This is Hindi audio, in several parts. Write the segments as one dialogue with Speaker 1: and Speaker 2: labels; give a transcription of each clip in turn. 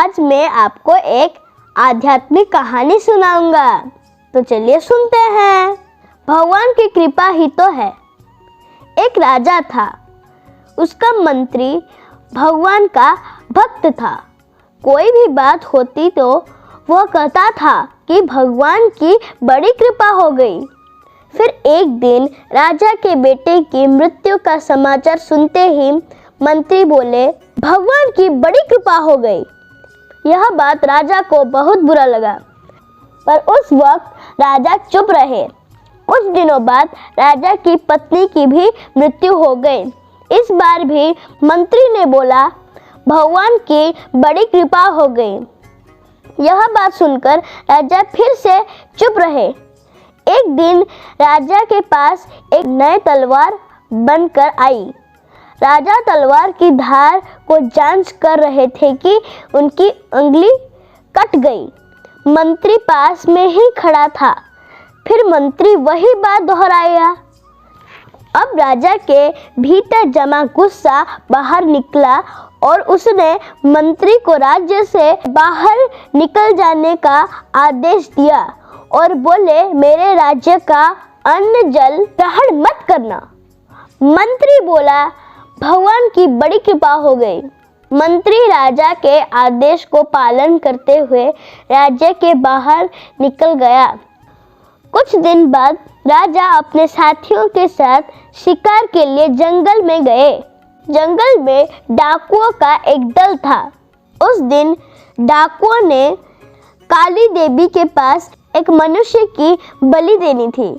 Speaker 1: आज मैं आपको एक आध्यात्मिक कहानी सुनाऊंगा। तो चलिए सुनते हैं। भगवान की कृपा ही तो है। एक राजा था, उसका मंत्री भगवान का भक्त था। कोई भी बात होती तो वह कहता था कि भगवान की बड़ी कृपा हो गई। फिर एक दिन राजा के बेटे की मृत्यु का समाचार सुनते ही मंत्री बोले, भगवान की बड़ी कृपा हो गई। यह बात राजा को बहुत बुरा लगा, पर उस वक्त राजा चुप रहे। कुछ दिनों बाद राजा की पत्नी की भी मृत्यु हो गई। इस बार भी मंत्री ने बोला, भगवान की बड़ी कृपा हो गई। यह बात सुनकर राजा फिर से चुप रहे। एक दिन राजा के पास एक नई तलवार बनकर आई। राजा तलवार की धार को जांच कर रहे थे कि उनकी उंगली कट गई। मंत्री पास में ही खड़ा था। फिर मंत्री वही बात दोहराया। अब राजा के भीतर जमा गुस्सा बाहर निकला और उसने मंत्री को राज्य से बाहर निकल जाने का आदेश दिया और बोले, मेरे राज्य का अन्न जल ग्रहण मत करना। मंत्री बोला, भगवान की बड़ी कृपा हो गई। मंत्री राजा के आदेश को पालन करते हुए राज्य के बाहर निकल गया। कुछ दिन बाद राजा अपने साथियों के साथ शिकार के लिए जंगल में गए। जंगल में डाकुओं का एक दल था। उस दिन डाकुओं ने काली देवी के पास एक मनुष्य की बलि देनी थी।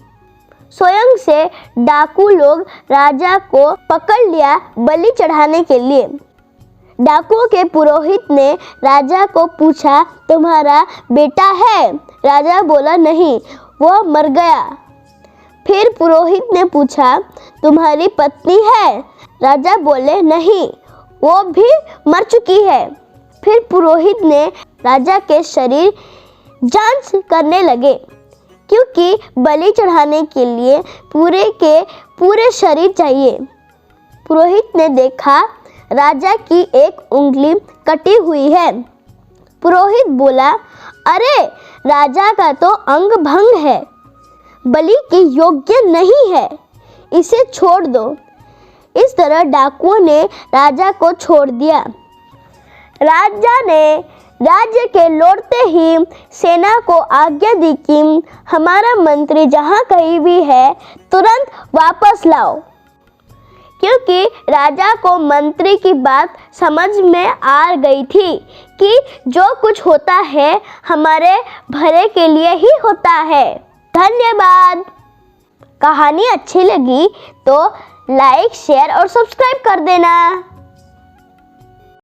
Speaker 1: स्वयं से डाकू लोग राजा को पकड़ लिया बलि चढ़ाने के लिए। डाकुओं के पुरोहित ने राजा को पूछा, तुम्हारा बेटा है? राजा बोला, नहीं, वह मर गया। फिर पुरोहित ने पूछा, तुम्हारी पत्नी है? राजा बोले, नहीं, वो भी मर चुकी है। फिर पुरोहित ने राजा के शरीर जांच करने लगे, क्योंकि बलि चढ़ाने के लिए पूरे के पूरे शरीर चाहिए। पुरोहित ने देखा, राजा की एक उंगली कटी हुई है। पुरोहित बोला, अरे, राजा का तो अंग भंग है, बलि के योग्य नहीं है, इसे छोड़ दो। इस तरह डाकुओं ने राजा को छोड़ दिया। राजा ने राज्य के लौटते ही सेना को आज्ञा दी कि हमारा मंत्री जहाँ कहीं भी है तुरंत वापस लाओ, क्योंकि राजा को मंत्री की बात समझ में आ गई थी कि जो कुछ होता है हमारे भले के लिए ही होता है। धन्यवाद। कहानी अच्छी लगी तो लाइक, शेयर और सब्सक्राइब कर देना।